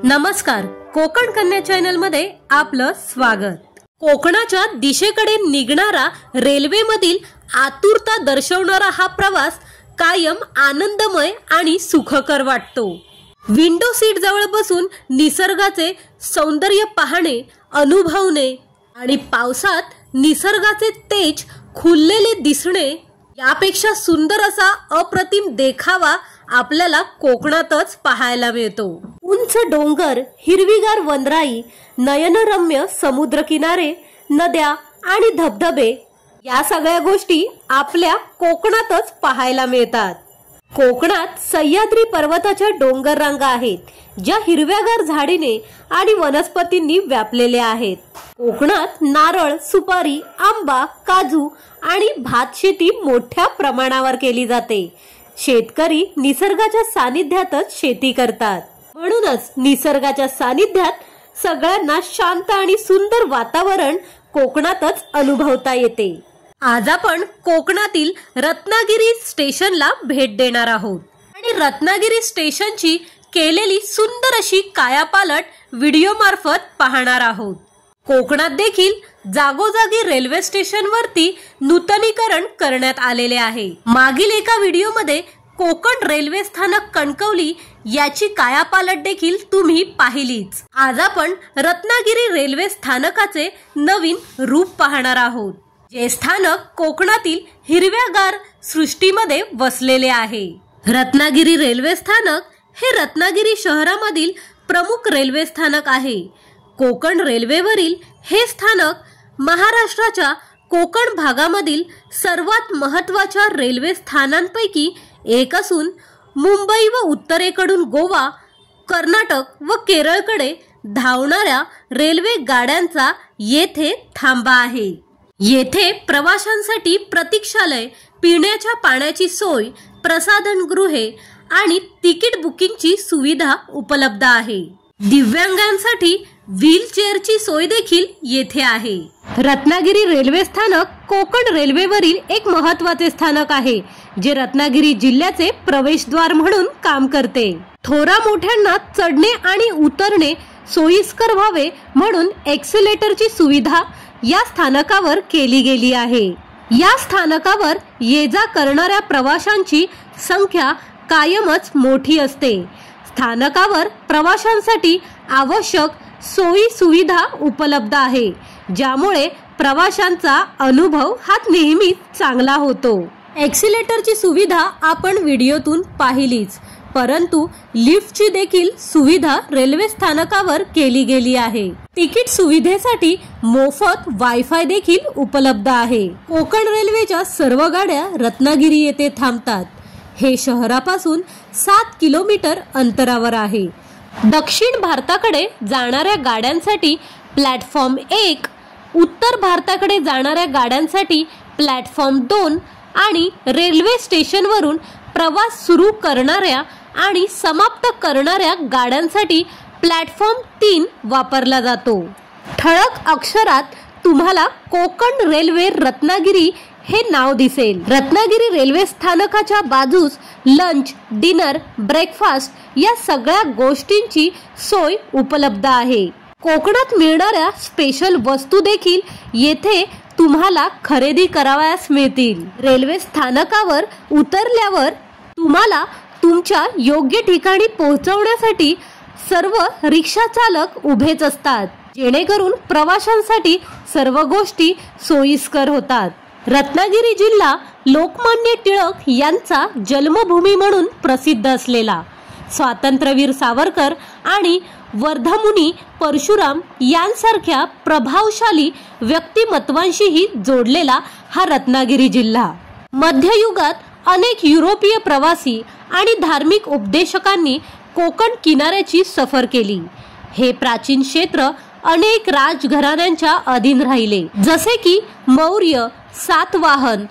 नमस्कार, कोकण कन्या चॅनल मध्ये आपलं स्वागत। कोकणाच्या दिशेकडे निघणारा रेल्वे मधील आतुरता दर्शवणारा हा प्रवास कायम आनंदमय आणि सुखकर वाटतो। विंडो सीट जवळ बसून निसर्गाचे सौंदर्य पाहणे, अनुभवणे आणि पावसात निसर्गाचे तेज खुललेले दिसणे यापेक्षा सुंदर असा अप्रतिम देखावा आपल्याला कोकणातच पाहायला मिळतो। उंच डोंगर, हिरवीगार वनराई, नयनरम्य समुद्रकिनारे, नद्या आणि धबधबे या सगळ्या गोष्टी आपल्या कोकणातच पाहायला मिळतात। कोकणात सह्याद्री पर्वताच्या डोंगर रांगा आहेत, ज्या हिरव्यागार झाडीने आणि वनस्पतींनी व्यापलेल्या आहेत। कोकणात नारळ, सुपारी, आंबा, काजू आणि भात शेती मोठ्या प्रमाणावर केली जाते। शेतकरी निसर्गाच्या सानिध्यातच शेती करतात, म्हणूनच निसर्गाच्या सानिध्यात सगळ्यांना शांत आणि सुंदर वातावरण कोकणातच अनुभवता येते। आज आपण कोकणातील रत्नागिरी स्टेशनला भेट देणार आहोत आणि रत्नागिरी स्टेशनची केलेली सुंदर अशी कायापालट व्हिडिओ मार्फत पाहणार आहोत। कोकणात देखील जागोजागी रेल्वे स्टेशनवरती नूतनीकरण करण्यात आलेले आहे। मागील एका व्हिडिओमध्ये कोकण रेल्वे स्थानक कणकवली याची कायापालट देखील तुम्ही पाहिलीच। आज आपण रत्नागिरी रेल्वे स्थानकाचे नवीन रूप पाहणार आहोत, जे स्थानक कोकणातील हिरव्यागार सृष्टीमध्ये वसलेले आहे। रत्नागिरी रेल्वे स्थानक हे रत्नागिरी शहरामधील प्रमुख रेल्वे स्थानक आहे। कोकण रेल्वेवरील हे स्थानक महाराष्ट्राच्या कोकण भागामधील सर्वात महत्त्वाच्या रेल्वे स्थानांपैकी एक असून मुंबई व उत्तरेकडून गोवा, कर्नाटक व केरळकडे धावणाऱ्या रेल्वे गाड्यांचा येथे थांबा आहे। येथे प्रवाशांसाठी प्रतीक्षालय, पिण्याच्या पाण्याची सोय, प्रसाधनगृहे आणि तिकीट बुकिंगची सुविधा उपलब्ध आहे। दिव्यांगांसाठी व्हीलचेअरची सोय देखील येथे आहे। रत्नागिरी रेल्वे स्थानक कोकण रेल्वेवरील एक महत्त्वाचे स्थानक आहे, जे रत्नागिरी जिल्ह्याचे प्रवेशद्वार म्हणून काम करते। थोरा मोठ्यांना चढणे आणि उतरणे सोयीस्कर व्हावे म्हणून एक्सेलेटरची सुविधा या स्थानकावर केली गेली आहे। या स्थानकावर ये-जा करणाऱ्या प्रवाशांची संख्या कायमच मोठी असते। स्थानकावर प्रवाशांसाठी आवश्यक सोयी सुविधा उपलब्ध आहे, ज्यामुळे प्रवाशांचा अनुभव हा नेहमीच चांगला होतो। एक्सेलेटरची सुविधा आपण व्हिडिओतून पाहिलीच, परंतु लिफ्टची देखील सुविधा रेल्वे स्थानकावर केली गेली आहे। तिकीट सुविधेसाठी मोफत वायफाय देखील उपलब्ध आहे। कोकण रेल्वेच्या सर्व गाड्या रत्नागिरी येथे थांबतात। हे शहरापासून 7 किलोमीटर अंतरावर आहे। दक्षिण भारताकडे जाणाऱ्या गाड्यांसाठी प्लॅटफॉर्म 1, उत्तर भारताकडे जाणाऱ्या गाड्यांसाठी प्लॅटफॉर्म 2 आणि रेल्वे स्टेशनवरून प्रवास सुरू करणाऱ्या आणि समाप्त करणाऱ्या गाड्यांसाठी प्लॅटफॉर्म 3 वापरला जातो। ठळक अक्षरात तुम्हाला कोकण रेल्वे रत्नागिरी हे नाव दिसेल। रत्नागिरी रेल्वे स्थानकाच्या बाजूस लंच, डिनर, ब्रेकफास्ट या सगळ्या गोष्टींची सोय उपलब्ध आहे। कोकणात मिळणाऱ्या स्पेशल वस्तू देखील येथे तुम्हाला खरेदी करावयास मिळतील। रेल्वे स्थानकावर उतरल्यावर तुम्हाला तुमच्या योग्य ठिकाणी पोहोचवण्यासाठी सर्व रिक्षा चालक उभेच असतात, जेणेकरून प्रवाशांसाठी सर्व गोष्टी सोयीस्कर होतात। रत्नागिरी जिल्हा लोकमान्य टिळक यांचा जन्मभूमी म्हणून प्रसिद्ध असलेला, स्वातंत्र्यवीर सावरकर आणि वर्धमुनी परशुराम यांसारख्या प्रभावशाली व्यक्तिमत्वांशीही जोडलेला हा रत्नागिरी जिल्हा। मध्ययुगात अनेक युरोपीय प्रवासी आणि धार्मिक उपदेशकांनी कोकण किनाऱ्याची सफर केली। हे प्राचीन क्षेत्र अनेक राजघराण्यांच्या अधीन राहिले, जसे की मौर्य, सातवाहन,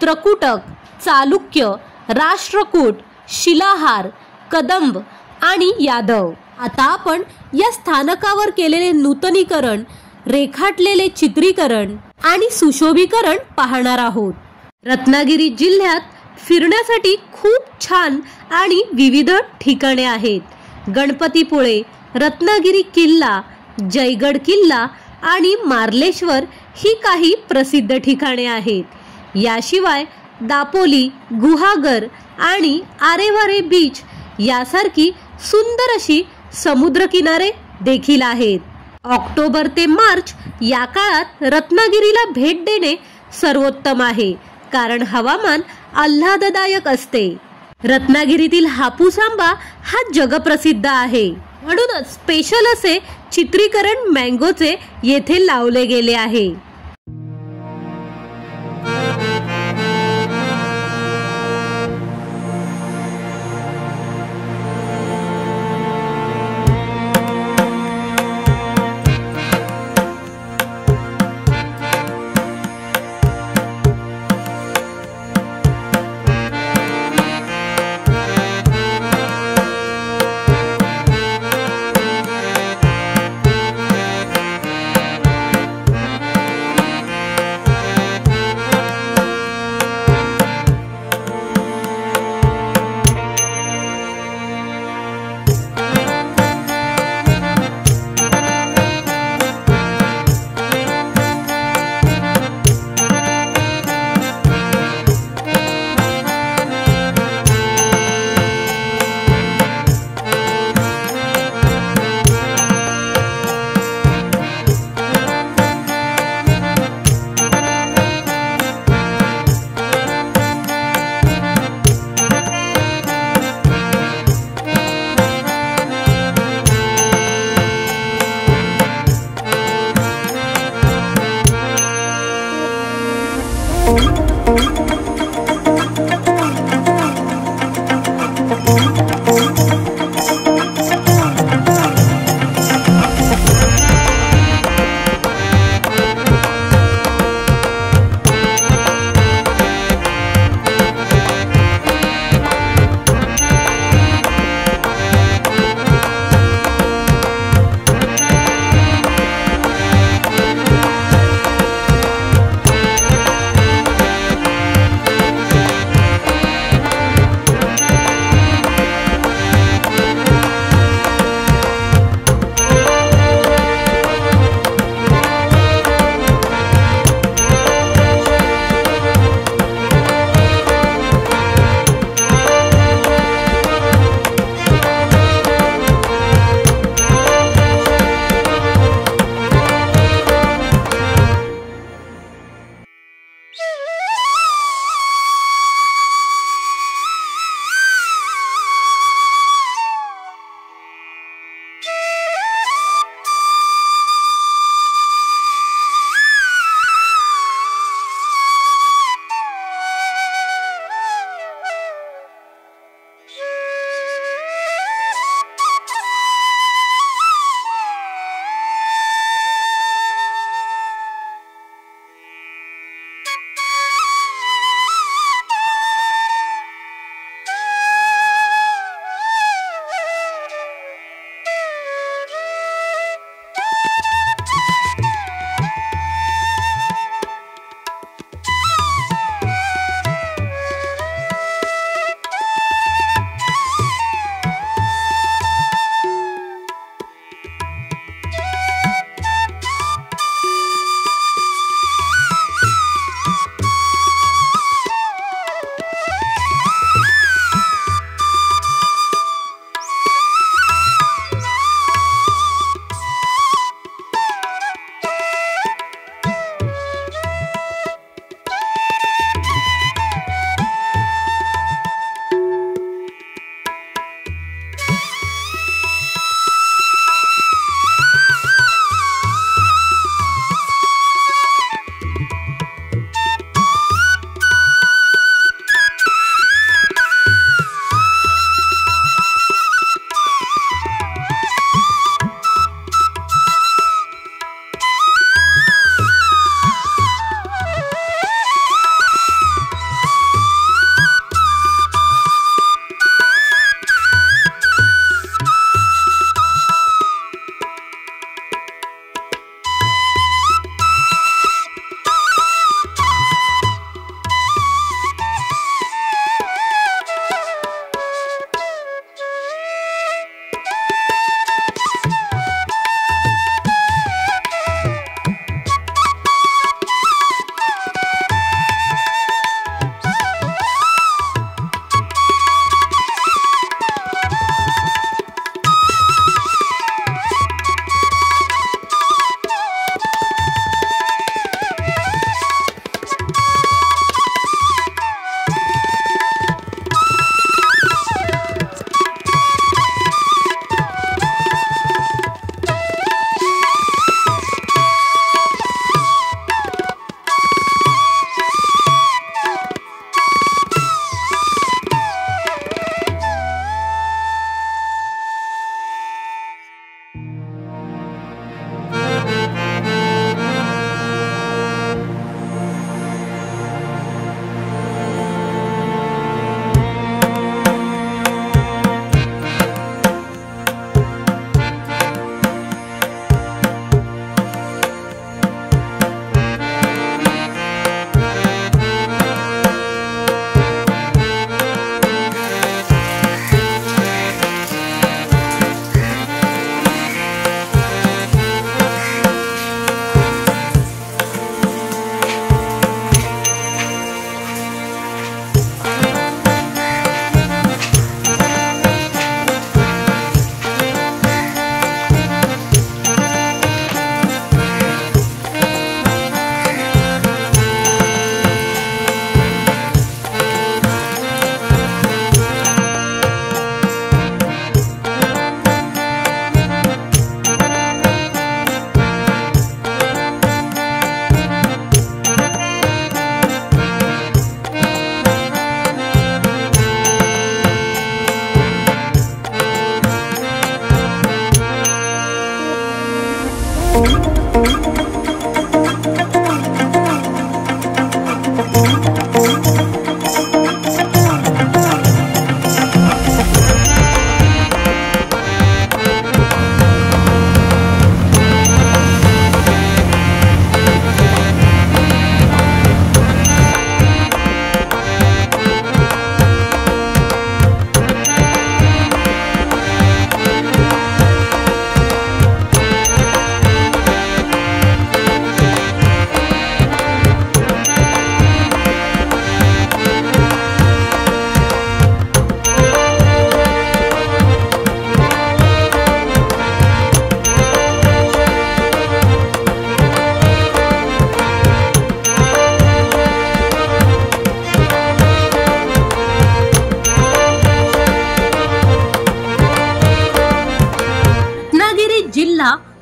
त्रकुटक, चालुक्य, राष्ट्रकूट, शिलाहार, कदंब आणि यादव। आता आपण या स्थानकावर केलेले नूतनीकरण, रेखाटलेले चित्रीकरण आणि सुशोभीकरण पाहणार आहोत। रत्नागिरी जिल्ह्यात फिरण्यासाठी खूप छान आणि विविध ठिकाणे आहेत। गणपतीपुळे, रत्नागिरी किल्ला, जयगड किल्ला आणि मार्लेश्वर ही काही प्रसिद्ध ठिकाणे आहेत. याशिवाय दापोली, गुहागर आणि आरेवारे बीच यासारखी सुंदर अशी समुद्रकिनारे देखील आहेत. ऑक्टोबर ते मार्च या काळात रत्नागिरीला भेट देणे सर्वोत्तम आहे, कारण हवामान आल्हाददायक असते. रत्नागिरीतील हापूस आंबा हा जगप्रसिद्ध आहे, म्हणूनच स्पेशल असे चित्रीकरण मँगोचे येथे लावले गेले आहे.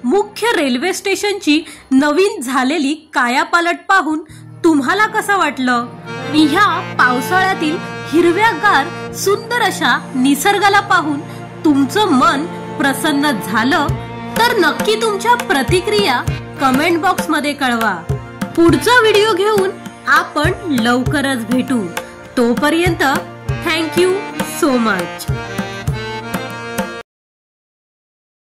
मुख्य रेल्वे स्टेशनची नवीन झालेली कायापालट पाहून तुम्हाला कसं वाटलं? ह्या पावसाळ्यातील हिरव्यागार सुंदर अशा निसर्गाला पाहून तुमचं मन प्रसन्न झालं तर नक्की तुमच्या प्रतिक्रिया कमेंट बॉक्स मध्ये कळवा. पुढचा व्हिडिओ घेऊन आपण लवकरच भेटू. तोपर्यंत थँक यू सो मच.